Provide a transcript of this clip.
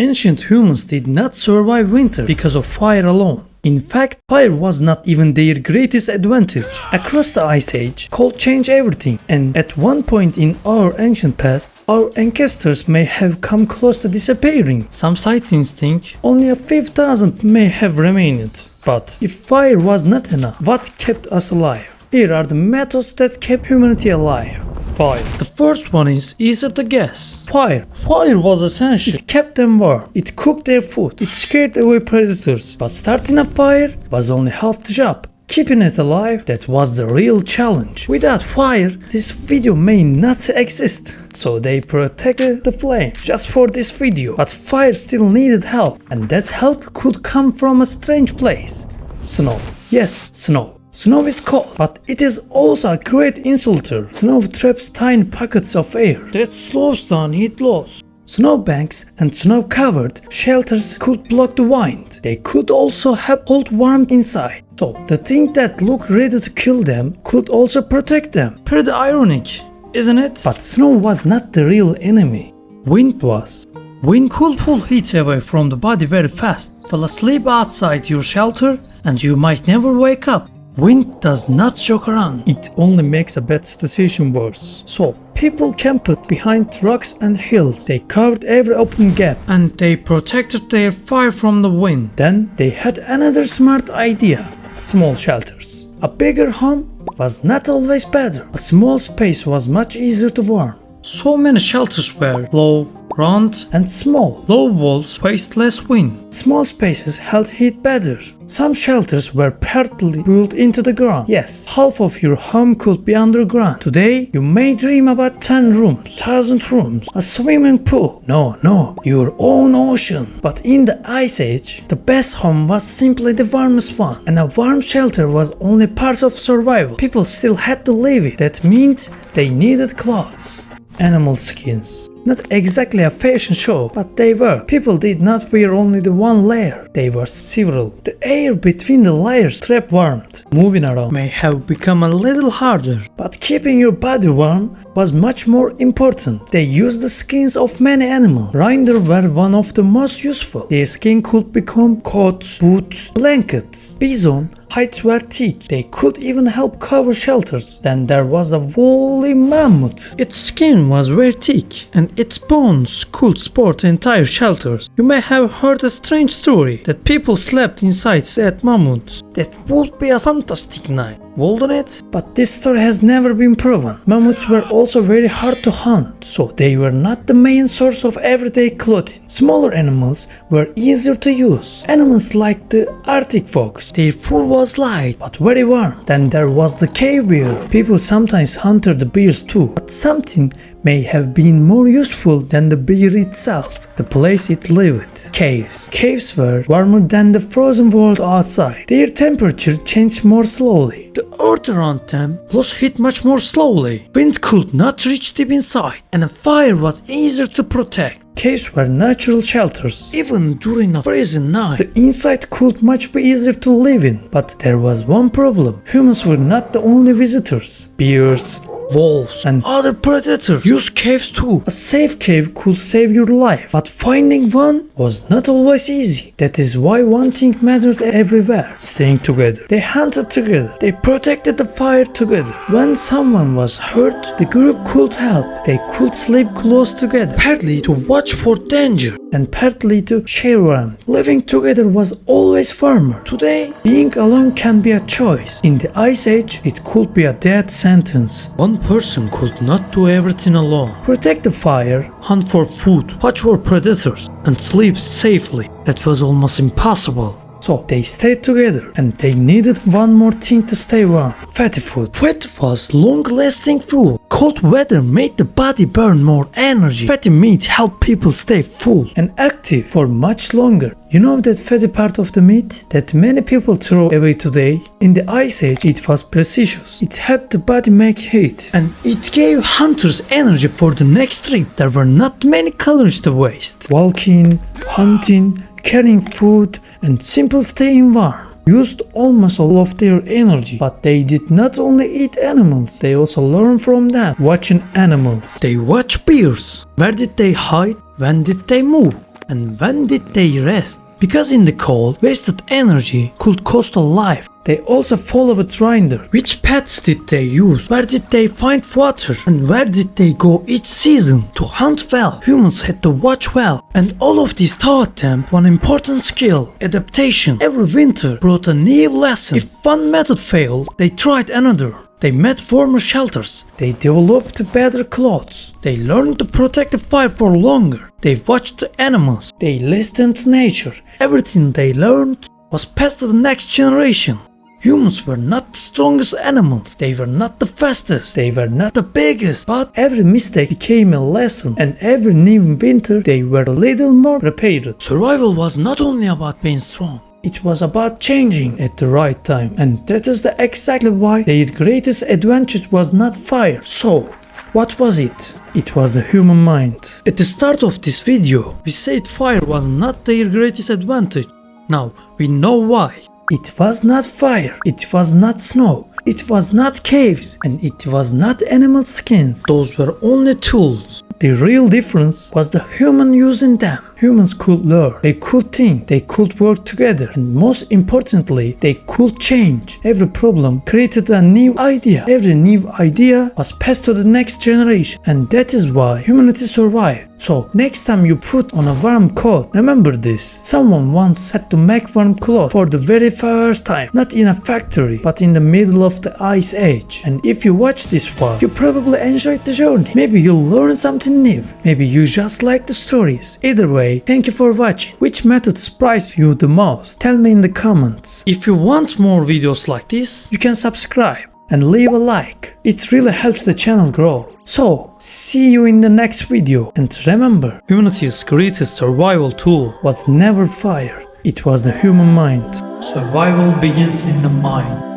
Ancient humans did not survive winter because of fire alone. In fact, fire was not even their greatest advantage. Across the Ice Age, cold changed everything, and at one point in our ancient past, our ancestors may have come close to disappearing. Some sightings think only a few thousand may have remained. But if fire was not enough, what kept us alive? Here are the methods that kept humanity alive. Fire. The first one is easy to guess. Fire. Fire was essential. It kept them warm. It cooked their food. It scared away predators. But starting a fire was only half the job. Keeping it alive, that was the real challenge. Without fire, this video may not exist. So they protected the flame just for this video. But fire still needed help. And that help could come from a strange place. Snow. Yes, snow. Snow is cold, but it is also a great insulator. Snow traps tiny pockets of air that slows down heat loss. Snowbanks and snow-covered shelters could block the wind. They could also hold warmth inside. So the thing that looked ready to kill them could also protect them. Pretty ironic, isn't it? But snow was not the real enemy. Wind was. Wind could pull heat away from the body very fast. Fall asleep outside your shelter and you might never wake up. Wind does not joke around, it only makes a bad situation worse. So, people camped behind rocks and hills. They covered every open gap and they protected their fire from the wind. Then they had another smart idea. Small shelters. A bigger home was not always better. A small space was much easier to warm. So many shelters were low, round and small. Low walls faced less wind. Small spaces held heat better. Some shelters were partly built into the ground. Yes, half of your home could be underground. Today, you may dream about 10 rooms, 1000 rooms, a swimming pool. No, your own ocean. But in the Ice Age, the best home was simply the warmest one. And a warm shelter was only part of survival. People still had to live it. That meant they needed clothes. Animal skins. Not exactly a fashion show, but they were. People did not wear only the one layer, they wore several. The air between the layers trapped warmth. Moving around may have become a little harder, but keeping your body warm was much more important. They used the skins of many animals. Reindeer were one of the most useful. Their skin could become coats, boots, blankets. Bison hides were thick. They could even help cover shelters. Then there was a woolly mammoth. Its skin was very thick and its bones could support entire shelters. You may have heard a strange story that people slept inside dead mammoths. That would be a fantastic night, wouldn't it? But this story has never been proven. Mammoths were also very hard to hunt, so they were not the main source of everyday clothing. Smaller animals were easier to use. Animals like the Arctic fox. Their fur was light but very warm. Then there was the cave bear. People sometimes hunted the bears too, but something may have been more useful than the bear itself. The place it lived. Caves. Caves were warmer than the frozen world outside. Their temperature changed more slowly. The earth around them lost heat much more slowly. Wind could not reach deep inside, and a fire was easier to protect. Caves were natural shelters. Even during a freezing night, the inside could much be easier to live in. But there was one problem. Humans were not the only visitors. Bears, wolves and other predators use caves too. A safe cave could save your life, but finding one was not always easy. That is why one thing mattered everywhere: staying together. They hunted together. They protected the fire together. When someone was hurt, the group could help. They could sleep close together, partly to watch for danger and partly to share warmth. Living together was always firmer. Today, being alone can be a choice. In the Ice Age, it could be a death sentence. One person could not do everything alone. Protect the fire, hunt for food, watch for predators, and sleep safely. That was almost impossible. So they stayed together and they needed one more thing to stay warm: fatty food. Fat was long-lasting food. Cold weather made the body burn more energy. Fatty meat helped people stay full and active for much longer. You know that fatty part of the meat that many people throw away today? In the Ice Age, it was precious. It helped the body make heat and it gave hunters energy for the next trip. There were not many calories to waste. Walking, hunting, carrying food and simple staying warm used almost all of their energy. But they did not only eat animals, they also learned from them. Watching animals. They watched bears. Where did they hide? When did they move? And when did they rest? Because in the cold, wasted energy could cost a life. They also followed Rinder. Which paths did they use? Where did they find water? And where did they go each season to hunt well? Humans had to watch well. And all of this taught them one important skill: adaptation. Every winter brought a new lesson. If one method failed, they tried another. They made warmer shelters. They developed better clothes. They learned to protect the fire for longer. They watched the animals. They listened to nature. Everything they learned was passed to the next generation. Humans were not the strongest animals. They were not the fastest. They were not the biggest. But every mistake became a lesson. And every new winter they were a little more prepared. Survival was not only about being strong. It was about changing at the right time, and that is exactly why their greatest advantage was not fire. So, what was it? It was the human mind. At the start of this video, we said fire was not their greatest advantage. Now, we know why. It was not fire, it was not snow, it was not caves, and it was not animal skins. Those were only tools. The real difference was the human using them. Humans could learn, they could think, they could work together, and most importantly, they could change. Every problem created a new idea. Every new idea was passed to the next generation, and that is why humanity survived. So, next time you put on a warm coat, remember this. Someone once had to make warm clothes for the very first time. Not in a factory, but in the middle of the ice age. And if you watch this far, you probably enjoyed the journey. Maybe you'll learn something new. Maybe you just like the stories. Either way, thank you for watching. Which method surprised you the most? Tell me in the comments. If you want more videos like this, you can subscribe and leave a like. It really helps the channel grow. So, see you in the next video. And remember, humanity's greatest survival tool was never fire. It was the human mind. Survival begins in the mind.